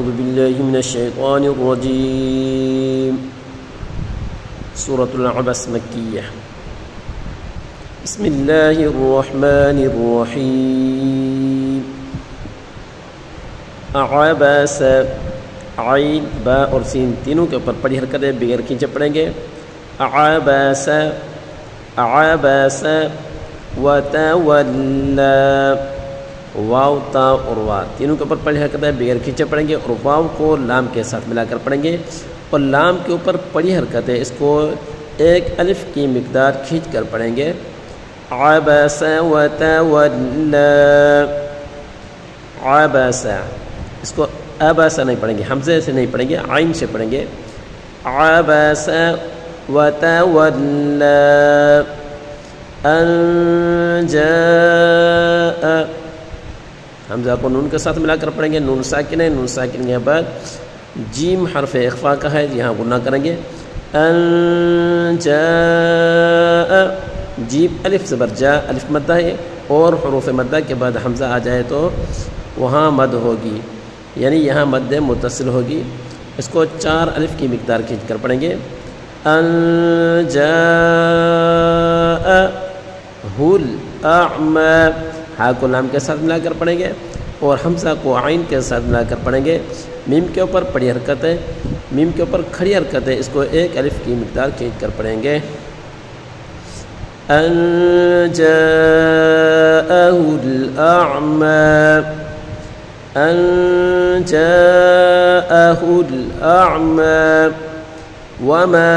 أعوذ بالله من الشيطان الرجيم. سورة العبس مكية. بسم الله الرحمن الرحيم. عبس عین با اور سین تینوں کے اوپر پڑھی حرکت ہے، بغیر کھینچے پڑھیں گے. عبس عبس وتولى، واو تا اور وا تینوں کے اوپر پڑھی حرکت ہے، بغیر کھینچے پڑھیں گے، اور واو کو لام کے ساتھ ملا کر پڑھیں گے. اور لام کے اوپر پڑھی حرکت ہے، اس کو ایک الف کی مقدار کھینچ کر پڑھیں گے. عبس وتولى عبس، اس کو عبس نہیں پڑھیں گے، حمزے سے نہیں پڑھیں گے، عین سے پڑھیں گے. عبس وتولى ان جاء، حمزہ کو نون کے ساتھ ملا کر پڑھیں گے. نون ساکن ہے، نون ساکن کے بعد جیم حرف اخفا کا ہے، یہاں غنہ کریں گے. ان جاء، جیم الف زبر جا، الف مدہ ہے، اور حروف مدہ کے بعد حمزہ آ جائے تو وہاں مد ہوگی، یعنی یہاں مد متصل ہوگی. اس کو 4 الف کی مقدار کھینچ کر پڑھیں گے. ان جاءه الاعمى، ہا کو لام کے ساتھ ملا کر پڑھیں گے، اور حمزہ کو عین کے ساتھ ملا کر پڑھیں گے. میم کے اوپر پڑھی حرکت ہے، میم کے اوپر کھڑی حرکت ہے، اس کو 1 الف کی مقدار کھینچ کر پڑھیں گے. ان جاءه الاعمى ان جاءه الاعمى وما،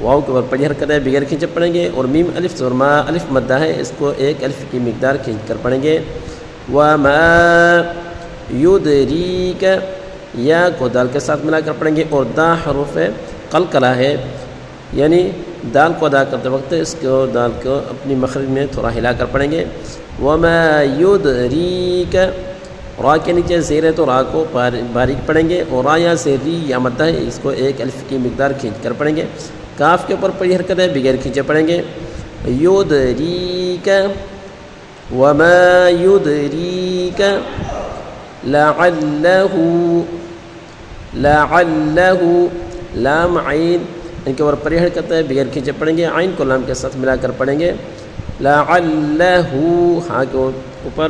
واو کے اوپر پڑھی حرکت ہے، بغیر کھینچے پڑھیں گے. اور میم الف زبر ما، الف مدہ ہے، اس کو 1 الف کی مقدار کھینچ کر پڑھیں گے. وما يدريك، یا کو دال کے ساتھ ملا کر پڑھیں گے. اور دا حروف قلقلہ ہے، یعنی دال کو ادا کرتے وقت اس کو دال کو اپنی مخرج میں تھوڑا ہلا کر پڑھیں گے. وما يدريك، را کے نیچے زیر ہے تو را کو باریک پڑھیں گے، اور را یا سے ری یا مدہ ہے، اس کو 1 الف کی مقدار کھینچ کر پڑھیں گے. کاف کے اوپر پڑھی حرکت ہے، بغیر کھینچے پڑھیں گے. يدريك وما يدريك لعله لعله، لام عین ان کے اوپر پڑھی حرکت ہے، بغیر کھینچے پڑھیں گے. عین کو لام کے ساتھ ملا کر پڑھیں گے. لعله، ہاں کے اوپر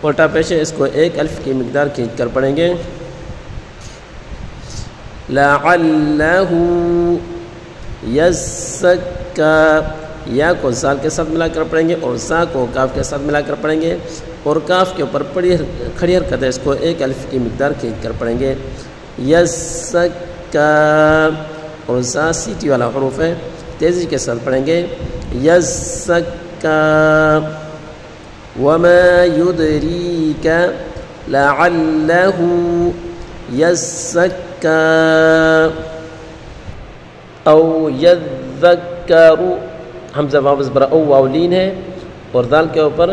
الٹا پیش ہے، اس کو 1 الف کی مقدار کھینچ کر پڑھیں گے. لعله یزکا، یا کو زال کے ساتھ ملا کر پڑھیں گے، اور زا کو کاف کے ساتھ ملا کر پڑھیں گے. اور کاف کے اوپر کھڑی حرکت ہے، اس کو 1 الف کی مقدار کھینچ کر پڑھیں گے. یزکا، اور زا سیٹی والا حروف ہے، تیزی کے ساتھ پڑھیں گے. یزکا وما يدريك لعله يزكى او يذكر، حمزہ واو زبر او واو لین ہے، اور دال کے اوپر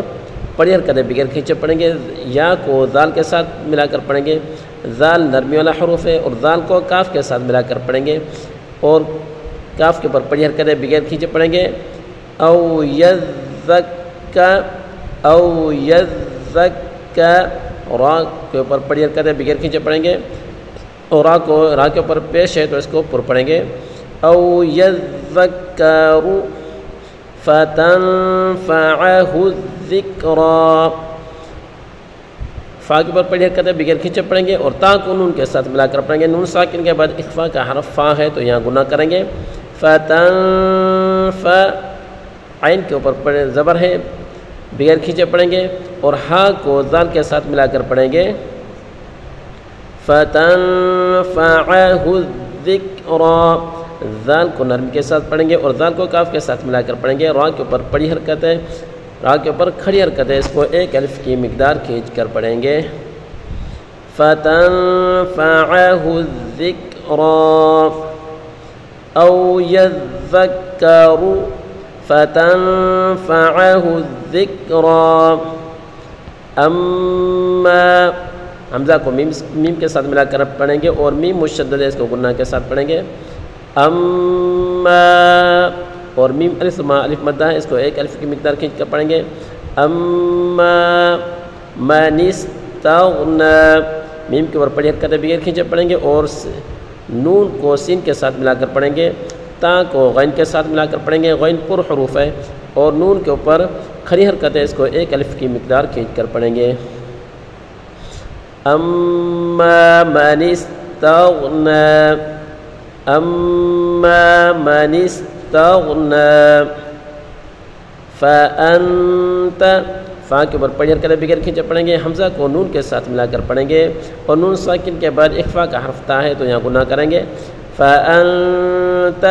پڑھی حرکت ہے، بغیر کھینچے پڑھیں گے. یا کو دال کے ساتھ ملا کر پڑھیں گے. دال نرمی والا حروف ہے، اور دال کو کاف کے ساتھ ملا کر پڑھیں گے، اور کاف کے اوپر پڑھی حرکت ہے، بغیر کھینچے پڑھیں گے. او يذكى او یذکا، را کے اوپر پڑھی حرکت ہے، بغیر کھینچے پڑھیں گے، اور را کے اوپر پیش ہے تو اس کو پر پڑھیں گے. او یذکر فتنفعه الذکرى، فا کے اوپر پڑھی حرکت ہے، بغیر کھینچے پڑھیں گے، اور تا کو نون کے ساتھ ملا کر پڑھیں گے. نون ساکن کے بعد اخفا کا حرف فا ہے تو یہاں گناہ کریں گے. فتنفع، عین کے اوپر زبر ہے، بغیر کھینچے پڑھیں گے، اور ہا کو ذال کے ساتھ ملا کر پڑھیں گے. فتنفعه الذکرى، ذال کو نرم کے ساتھ پڑھیں گے، اور ذال کو کاف کے ساتھ ملا کر پڑھیں گے. را کے اوپر پڑھی حرکت ہے، را کے اوپر کھڑی حرکت ہے، اس کو 1 الف کی مقدار کھینچ کر پڑھیں گے. فتنفعه الذکرى او یذکر فتنفعه الذکرى. اما، حمزہ کو میم کے ساتھ ملا کر پڑھیں گے، اور میم مشدد ہے، اس کو غنہ کے ساتھ پڑھیں گے. اما، اور میم الف الف مدہ ہے، اس کو 1 الف کی مقدار کھینچ کر پڑھیں گے. اما من استغنى، میم کے اوپر پڑھی حرکت بغیر کھینچے پڑھیں گے اور نون کو سین کے ساتھ ملا کر پڑھیں گے، تا کو غین کے ساتھ ملا کر پڑھیں گے، غین پر حروف ہے اور نون کے اوپر کھڑی حرکت ہے، اس کو ایک الف کی مقدار کھینچ کر پڑھیں گے۔ اما من استغنا، اما من استغنا فانت، فا کے اوپر پڑھی حرکت بغیر کھینچے پڑھیں گے، حمزہ کو نون کے ساتھ ملا کر پڑھیں گے اور نون ساکن کے بعد اخفا کا حرف تا ہے تو یہاں گناہ کریں گے۔ فانت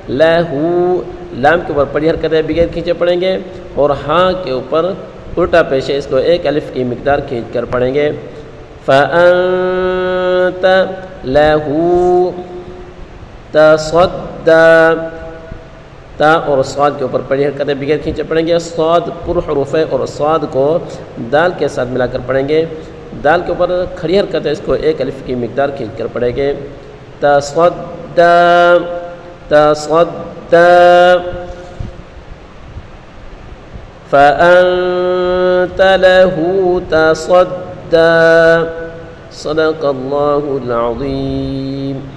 لہو، لام کے اوپر پڑھی حرکت بغیر کھینچے پڑھیں گے اور ہاں کے اوپر الٹا پیش ہے، اس کو ایک الف کی مقدار کھینچ کر پڑھیں گے۔ فانت لہو تصدی، تا اور صاد کے اوپر پڑھی حرکت بغیر کھینچے پڑھیں گے، صاد پر حروف ہے اور صاد کو دال کے ساتھ ملا کر پڑھیں گے، دال کے اوپر کھڑی حرکت ہے، اس کو ایک الف کی مقدار کھینچ کر پڑھیں گے۔ تصدی، تصدی فأنت له تصدى صدق الله العظيم۔